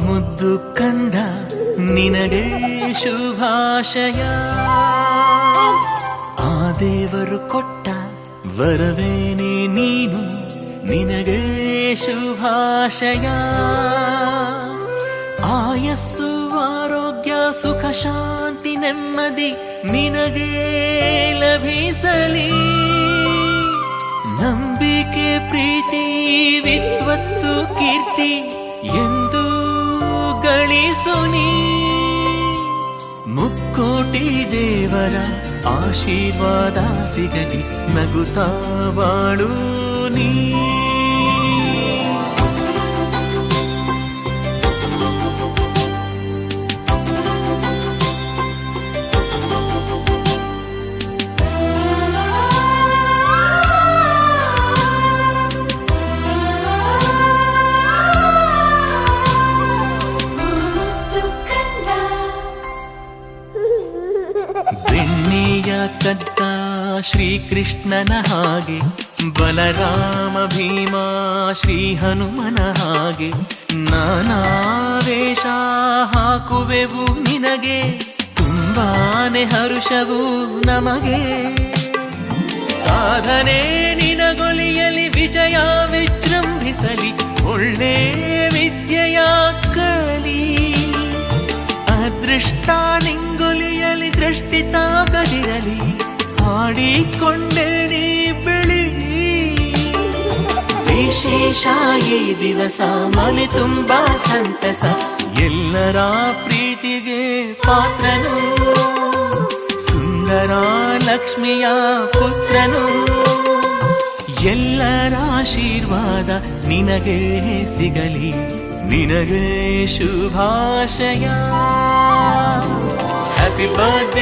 ಮುದ್ದು ಕಂದ ನಿನಗೆ ಶುಭಾಶಯ. ಆ ದೇವರು ಕೊಟ್ಟ ವರವೇನೆ ನೀನು, ನಿನಗೆ ಶುಭಾಶಯ. ಆಯಸ್ಸು ಆರೋಗ್ಯ ಸುಖ ಶಾಂತಿ ನೆಮ್ಮದಿ ನಿನಗೆ ಲಭಿಸಲಿ. ನಂಬಿಕೆ ಪ್ರೀತಿ ವಿದ್ವತ್ತು ಕೀರ್ತಿ ಎಂದು ಗಳಿಸುನಿ. ಮುಕ್ಕೋಟಿ ದೇವರ ಆಶೀರ್ವಾದ ಸಿಗಲಿ, ನಗುತ್ತಾ ಬಾಳು ನೀ. ಬೆಣ್ಣೆಯ ಕದ್ದ ಶ್ರೀಕೃಷ್ಣನ ಹಾಗೆ, ಬಲರಾಮ ಭೀಮ ಶ್ರೀ ಹನುಮನ ಹಾಗೆ ನಾನಾ ವೇಷ ಹಾಕುವೆವು ನಿನಗೆ, ತುಂಬಾನೆ ಹರುಷವು ನಮಗೆ. ಸಾಧನೆ ನಿನಗೊಲಿಯಲಿ, ವಿಜಯ ವಿಜೃಂಭಿಸಲಿ, ಒಳ್ಳೆ ವಿದ್ಯೆಯ ಕಲಿ. ಅದೃಷ್ಟ ನಿಂಗೊಲಿಯಲಿ, ದೃಷ್ಟಿ ತಾಗದಿರಲಿ, ಹಾಡಿಕೊಂಡೆ ನೀ ಬೆಳಿ. ವಿಶೇಷ ಈ ದಿವಸ ಮನೆ ತುಂಬಾ ಸಂತಸ, ಎಲ್ಲರ ಪ್ರೀತಿಗೆ ಪಾತ್ರನು, ಸುಂದರ ಲಕ್ಷ್ಮಿಯ ಪುತ್ರನು. ಎಲ್ಲರ ಆಶೀರ್ವಾದ ನಿನಗೆ ಸಿಗಲಿ, ನಿನಗೆ ಶುಭಾಶಯ. Happy birthday